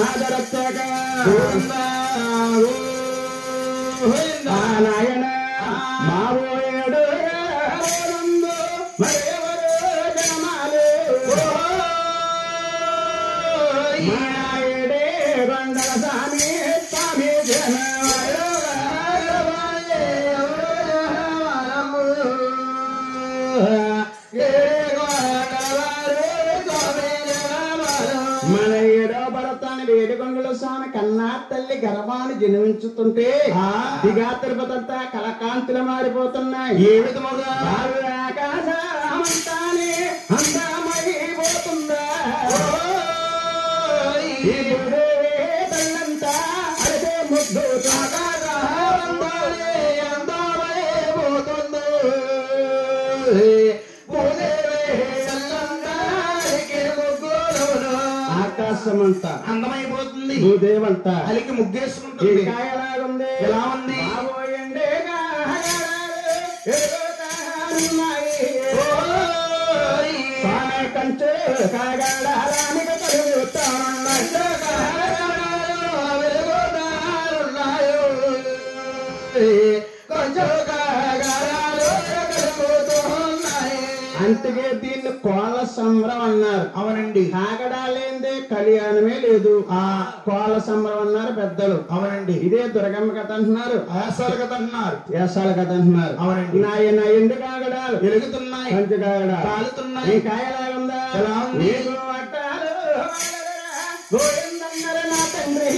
నాదరచ్చక నాయన మావోయేడు మరెవరు జనమాలు మాయేడే బండల స్వామి స్వామి జన మన ఏడో భరతాన్ని వేడుకొండల స్వామి కన్నా తల్లి గర్భాన్ని జన్మించుతుంటే దిగా తిరుపతంతా కలకాంతులు మారిపోతున్నాయి. ఏ విధముగా ఆకాశమంతానే అంతమైపోతుందా తల్లంతా అదే ముద్దు ఆకాశమంతా అందమైపోతుంది. భూదేవంతా అలికి ముగ్గేసుకుంటుంది. ఎలాగుంది ఎలా ఉంది కంచు కాగాడానికి అంతకే దీన్ని కోళ్ళ సంబరం అన్నారు. అవునండి. కాగడాలేందే కళ్యాణమే లేదు. ఆ కోళ్ళ సంబరం అన్నారు పెద్దలు. అవునండి. ఇదే దుర్గమ్మ కథ అంటున్నారు, యాసాల కథ అంటున్నారు, యాసాల కథ అంటున్నారు. అవునండి. నాయన ఎండు కాగడాలు వెలుగుతున్నాయి, కంచు కాగడాలు కాలుతున్నాయి. కాయలాగుందా ఎలా ఉంది గోవిందన్నర నా తండ్రి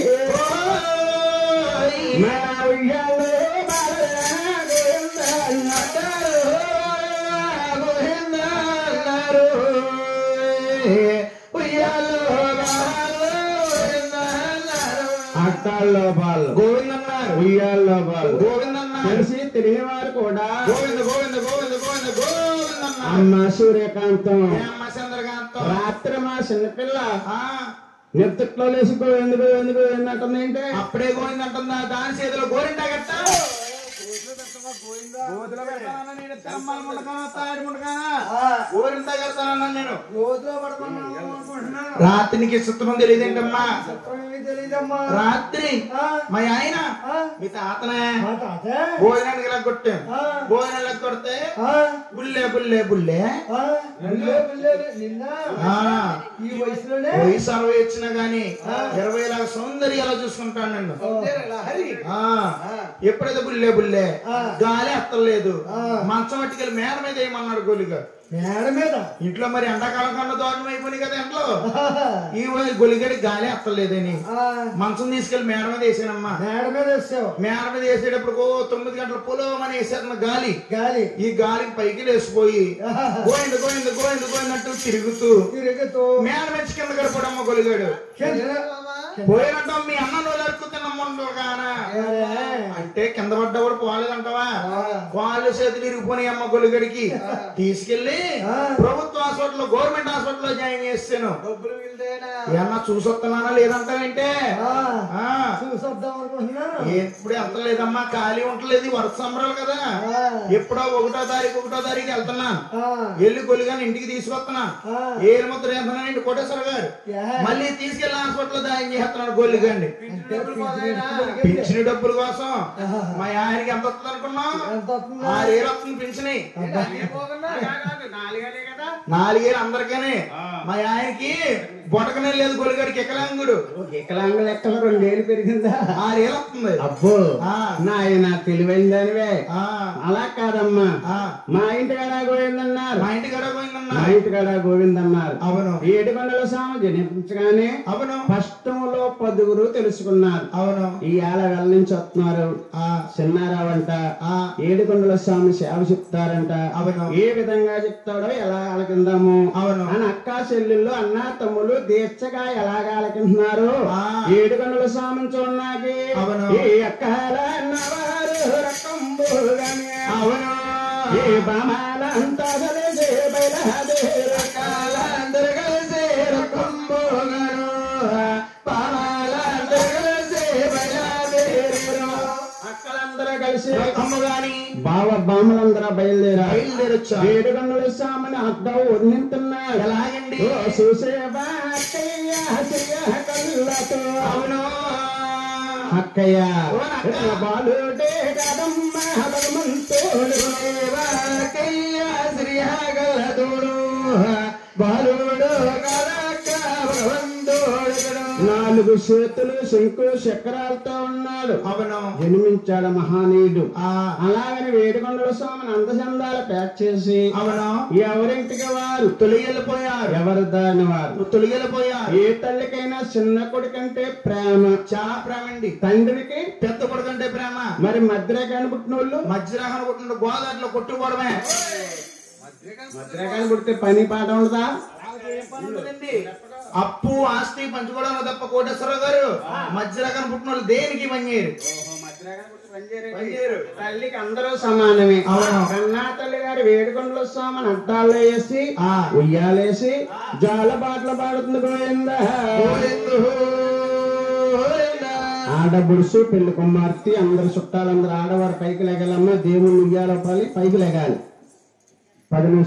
అట్టాల్లో బాలు గోవిందన్నారు, ఉయ్యాల్లో బాలు గోవిందన్నారు. తెలిసి తిరిగిన వారు కూడా గోవింద గోవింద గోవింద గోవింద గోవింద అమ్మ సూర్యకాంతం, అమ్మ చంద్రకాంతం. రాత్రి మా చిన్నపిల్ల నెత్తుట్లో లేసి గోవింద గోవింద గోవింద అంటుంది. ఏంటి అప్పుడే గోవింద అంటుందా? దాని చేతిలో గోరింటా కట్ట రాత్రికి చిత్రం తెలియదేంటమ్మా? రాత్రి మా ఆయన మీ తాతనే భోజనానికి ఇలా కొట్టాను. భోజనం ఇలా కొడితే బుల్లే బుల్లే బుల్లే వయసు 60 వచ్చినా గాని 20 లాగా సౌందర్యం ఎలా చూసుకుంటాను నన్ను. ఎప్పుడైతే బుల్లే బుల్లే గాలి అత్తలేదు, మంచం పట్టుకెళ్ళి మేడ మీద ఏమన్నాడు గొలిగాడు. మేడ మీద ఇంట్లో మరి ఎండాకాలం కన్నా దూరం అయిపోయింది కదా ఇంట్లో. ఈ గొలిగడి గాలి అత్తలేదని మంచం తీసుకెళ్లి మేడ మీద వేసానమ్మా. మేడ మీద వేసావు. మేడ మీద వేసేటప్పుడు 9 గంటల పొలమని వేసాను గాలి. గాలి ఈ గాలికి పైకి లేసిపోయి గోయింది గోయింది గోయింది గోయిందంటూ తిరుగుతూ మేడ మీద కింద గడపడమ్మ గొలిగాడు. పోయినట్టు మీ అన్న రోజు అరుకుతున్నమ్మంటారా అంటే కింద పడ్డా కూడా పోలేదంటావా? వాళ్ళు చేతులు ఇరిగిపోయినాయి అమ్మ గొలిగడికి. తీసుకెళ్లి ప్రభుత్వ హాస్పిటల్ గవర్నమెంట్ హాస్పిటల్లో జాయిన్ చేస్తాను. ఏమన్నా చూసొస్తున్నానా లేదంటావేంటే? ఎప్పుడు వెళ్తలేదమ్మా, ఖాళీ ఉంటలేదు. వరుస సంబరాలు కదా. ఎప్పుడో 1వ తారీఖు వెళ్తున్నాను. వెళ్ళి గొలిగాని ఇంటికి తీసుకొస్తున్నాను. ఏలు ముద్ర వేస్తున్నానండి కోటేశ్వర గారు. మళ్ళీ తీసుకెళ్లి హాస్పిటల్లో జాయిన్ చేస్తున్నాడు గొలిగండి. పింఛని డబ్బుల కోసం మా ఆయనకి ఎంత వస్తుంది అనుకున్నాం? 6,000 వస్తుంది పింఛని. 4,000 అందరికీ. మా ఆయనకి బొటకనే లేదు గొలిగాడికి. వికలాంగుడు. వికలాంగుడు లెక్కల 2,000 పెరిగిందా? 6,000 వస్తుంది. అబ్బో నాయన తెలివైన దానివే. అలా కాదమ్మా, మా ఇంటికాడ గోవిందన్నారు, మా ఇంటికాడ గోవిందన్నారు, మా ఇంటికాడ గోవిందన్నారు. అవును. ఏడుకొండల స్వామి జనించగానే అవును కష్టంలో 10గురు తెలుసుకున్నారు. అవును. ఈ ఏళ్ళ నుంచి వస్తున్నారు. చిన్నారావంట ఏడుకొండల స్వామి సేవ చెప్తారంట. అవును. ఏ విధంగా చెప్తాడో ఎలా ఆలకిందాము. అవును. అని అక్క చెల్లెళ్ళు అన్న తమ్ముళ్ళు దీక్షగా ఎలాగా ఆలకింటున్నారు. ఏడుకొండల స్వామి చూడనాకి ఈ అక్కల అన్నవారు రకంబుగానే అవును. ఈ బామాలంతా కలిసి బయలాదే రకాలందరూ కలిసి రకంబుగాను బామాలందరూ కలిసి బయలాదేరు. అక్కలందరూ కలిసి రకమ్ముగాని బావ బామలందరూ బయలుదేరొచ్చా. ఏడుకొండల స్వామిని అద్దం వర్ణింటున్నారు. ఎలాగండి? చూసే బాటయ్య కళ్ళు పిల్లతో అవును అక్కయ్య బాలుడే కదమ్మ హనుమంతుడు శ్రీగలదుడు బాలుడు నాలుగు చేతులు శంకు చక్రాలతో ఉన్నాడు అవును జన్మించాడు మహానీయుడు అలాగని వేడుకొండల స్వామిని అందచందాలు ప్యాక్ చేసి అవును ఎవరింటికి వారు తొలిగిపోయారు ఎవరు దాని వారు తొలిగిపోయారు ఏ తల్లికైనా చిన్న కొడుకంటే ప్రేమ చాలా ప్రేమ అండి తండ్రికి పెద్ద కొడుకంటే ప్రేమ మరి మధ్యరేఖను పుట్టిన వాళ్ళు మధ్యరేఖను పుట్టిన గోదావరిలో కొట్టుకోవడమే మధ్యరేఖను పుట్టితే పని పాట ఉండదా అప్పు ఆస్తి పంచుకోవడం తప్ప కోటేశ్వరరావు గారు మధ్యరకం పుట్టిన వాళ్ళు దేనికి పనిచేయరు తల్లికి అందరూ సమానమే కన్నా తల్లి గారి వేడుకొండల స్వామిని అడ్డాల్లో వేసి ఉయ్యాలేసి జాల పాటలు పాడుతుంది గోవిందా ఆడబుడుసు పెళ్లి కుమార్తె అందరు చుట్టాలందరూ ఆడవారు పైకి లెగాలమ్మా దేవుళ్ళు ఉయ్యాల పైకి లెగాలి 10